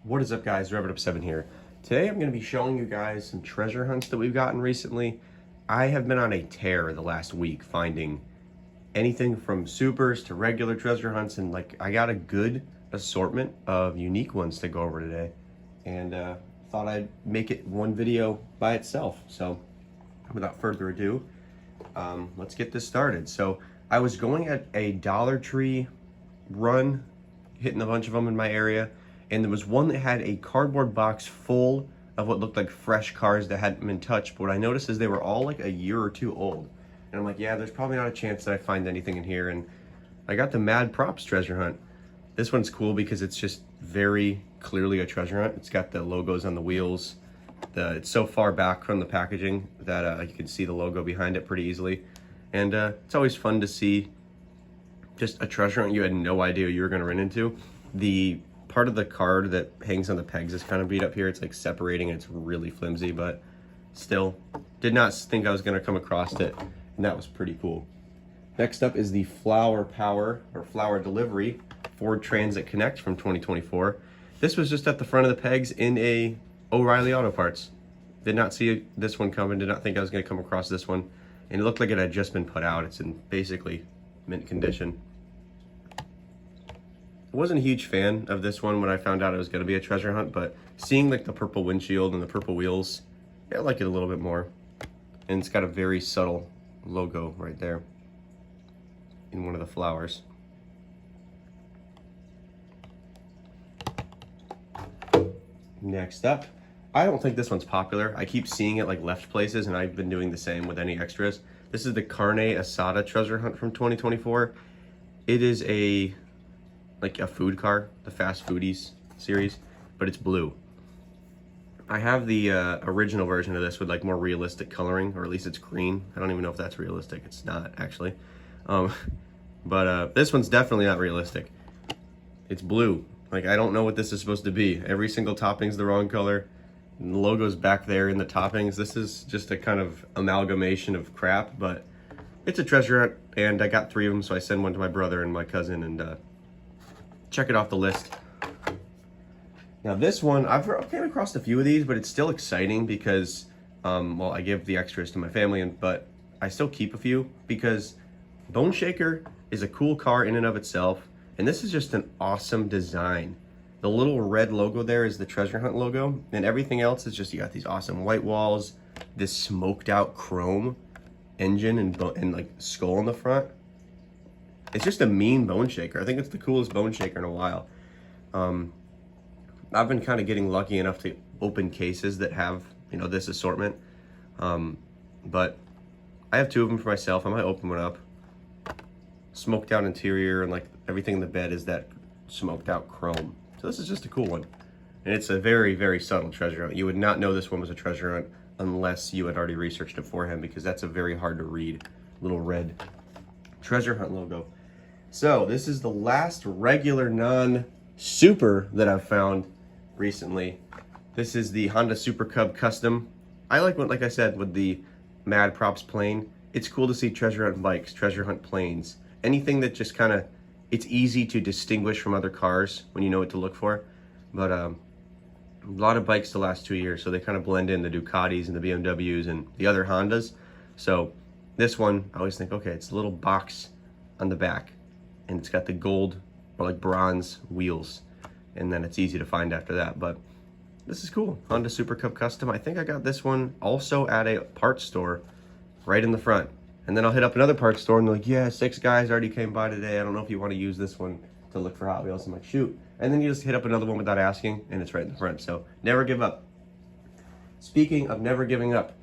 What is up, guys? Up7 here. Today I'm going to be showing you guys some treasure hunts that we've gotten recently. I have been on a tear the last week finding anything from supers to regular treasure hunts, and I got a good assortment of unique ones to go over today, and thought I'd make it one video by itself. So without further ado, let's get this started. So I was going at a Dollar Tree run, hitting a bunch of them in my area, and there was one that had a cardboard box full of what looked like fresh cars that hadn't been touched. But what I noticed is they were all like a year or two old. And I'm like, yeah, there's probably not a chance that I find anything in here. And I got the Mad Props treasure hunt. This one's cool because it's just very clearly a treasure hunt. It's got the logos on the wheels. It's so far back from the packaging that you can see the logo behind it pretty easily. And it's always fun to see just a treasure hunt you had no idea you were going to run into. The part of the card that hangs on the pegs is kind of beat up here. It's like separating, it's really flimsy, but still did not think I was going to come across it, and that was pretty cool. Next up is the Flower Power or Flower Delivery Ford Transit Connect from 2024. This was just at the front of the pegs in a O'Reilly Auto Parts. Did not see this one coming, did not think I was going to come across this one, and it looked like it had just been put out. It's in basically mint condition. I wasn't a huge fan of this one when I found out it was going to be a treasure hunt, but seeing like the purple windshield and the purple wheels, yeah, I like it a little bit more. And it's got a very subtle logo right there in one of the flowers. Next up, I don't think this one's popular. I keep seeing it like left places, and I've been doing the same with any extras. This is the Carne Assada treasure hunt from 2024. It is a food car, the Fast Foodies series, but it's blue. I have the original version of this with like more realistic coloring, or at least it's green. I don't even know if that's realistic. It's not actually. But this one's definitely not realistic. It's blue. Like, I don't know what this is supposed to be. Every single topping's the wrong color. And the logo's back there in the toppings. This is just a kind of amalgamation of crap, but it's a treasure hunt, and I got 3 of them, so I send one to my brother and my cousin, and check it off the list. Now this one, I've came across a few of these, but it's still exciting because, well, I give the extras to my family, but I still keep a few because Bone Shaker is a cool car in and of itself, and this is just an awesome design. The little red logo there is the treasure hunt logo, and everything else is just, you got these awesome white walls, this smoked out chrome engine and like skull in the front. It's just a mean bone shaker. I think it's the coolest bone shaker in a while. I've been kind of getting lucky enough to open cases that have, you know, this assortment. But I have 2 of them for myself. I might open one up. Smoked out interior, and like everything in the bed is that smoked out chrome. So this is just a cool one. And it's a very, very subtle treasure hunt. You would not know this one was a treasure hunt unless you had already researched it for him, because that's a very hard to read little red treasure hunt logo. So this is the last regular non-super that I've found recently. This is the Honda Super Cub Custom. I like I said, with the Mad Props plane, it's cool to see treasure hunt bikes, treasure hunt planes, anything that just kind of, it's easy to distinguish from other cars when you know what to look for. But a lot of bikes the last 2 years, so they kind of blend in, the Ducatis and the BMWs and the other Hondas. So this one, I always think, okay, it's a little box on the back, and it's got the gold or like bronze wheels, and then it's easy to find after that. But this is cool. Honda Super Cub Custom. I think I got this one also at a parts store right in the front. And then I'll hit up another parts store and they're like, yeah, 6 guys already came by today. I don't know if you want to use this one to look for Hot Wheels. I'm like, shoot. And then you just hit up another one without asking, and it's right in the front. So never give up. Speaking of never giving up,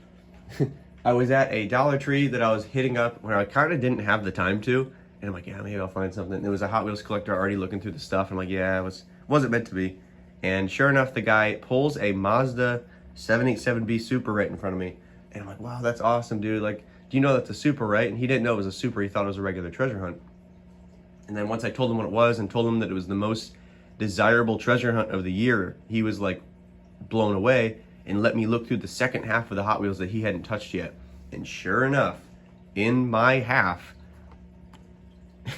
I was at a Dollar Tree that I was hitting up where I kind of didn't have the time to. And I'm like, yeah, maybe I'll find something. There was a Hot Wheels collector already looking through the stuff. I'm like, yeah, it wasn't meant to be. And sure enough, the guy pulls a Mazda 787B Super right in front of me. And I'm like, wow, that's awesome, dude. Like, do you know that's a Super, right? And he didn't know it was a Super. He thought it was a regular treasure hunt. And then once I told him what it was and told him that it was the most desirable treasure hunt of the year, he was like blown away and let me look through the second half of the Hot Wheels that he hadn't touched yet. And sure enough, in my half,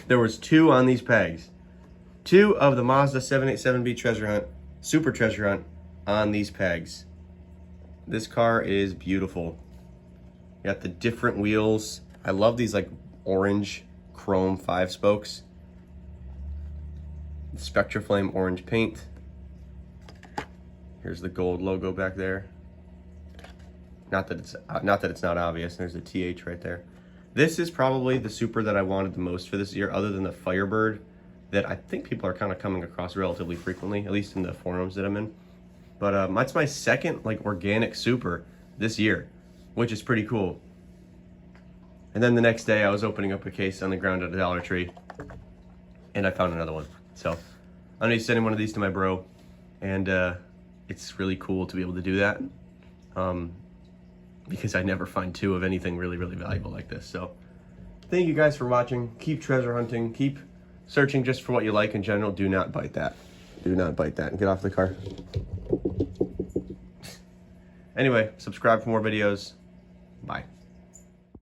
there was 2 on these pegs. 2 of the Mazda 787B treasure hunt super treasure hunt on these pegs. This car is beautiful. You got the different wheels. I love these like orange chrome 5 spokes. Spectraflame orange paint. Here's the gold logo back there. Not that it's not obvious. There's a TH right there. This is probably the Super that I wanted the most for this year, other than the Firebird, that I think people are kind of coming across relatively frequently, at least in the forums that I'm in. But that's my second like organic Super this year, which is pretty cool. And then the next day I was opening up a case on the ground at a Dollar Tree and I found another one. So I'm gonna be sending one of these to my bro, and it's really cool to be able to do that because I never find 2 of anything really, really valuable like this. So thank you guys for watching. Keep treasure hunting. Keep searching just for what you like in general. Do not bite that. Do not bite that. Get off the car. Anyway, subscribe for more videos. Bye.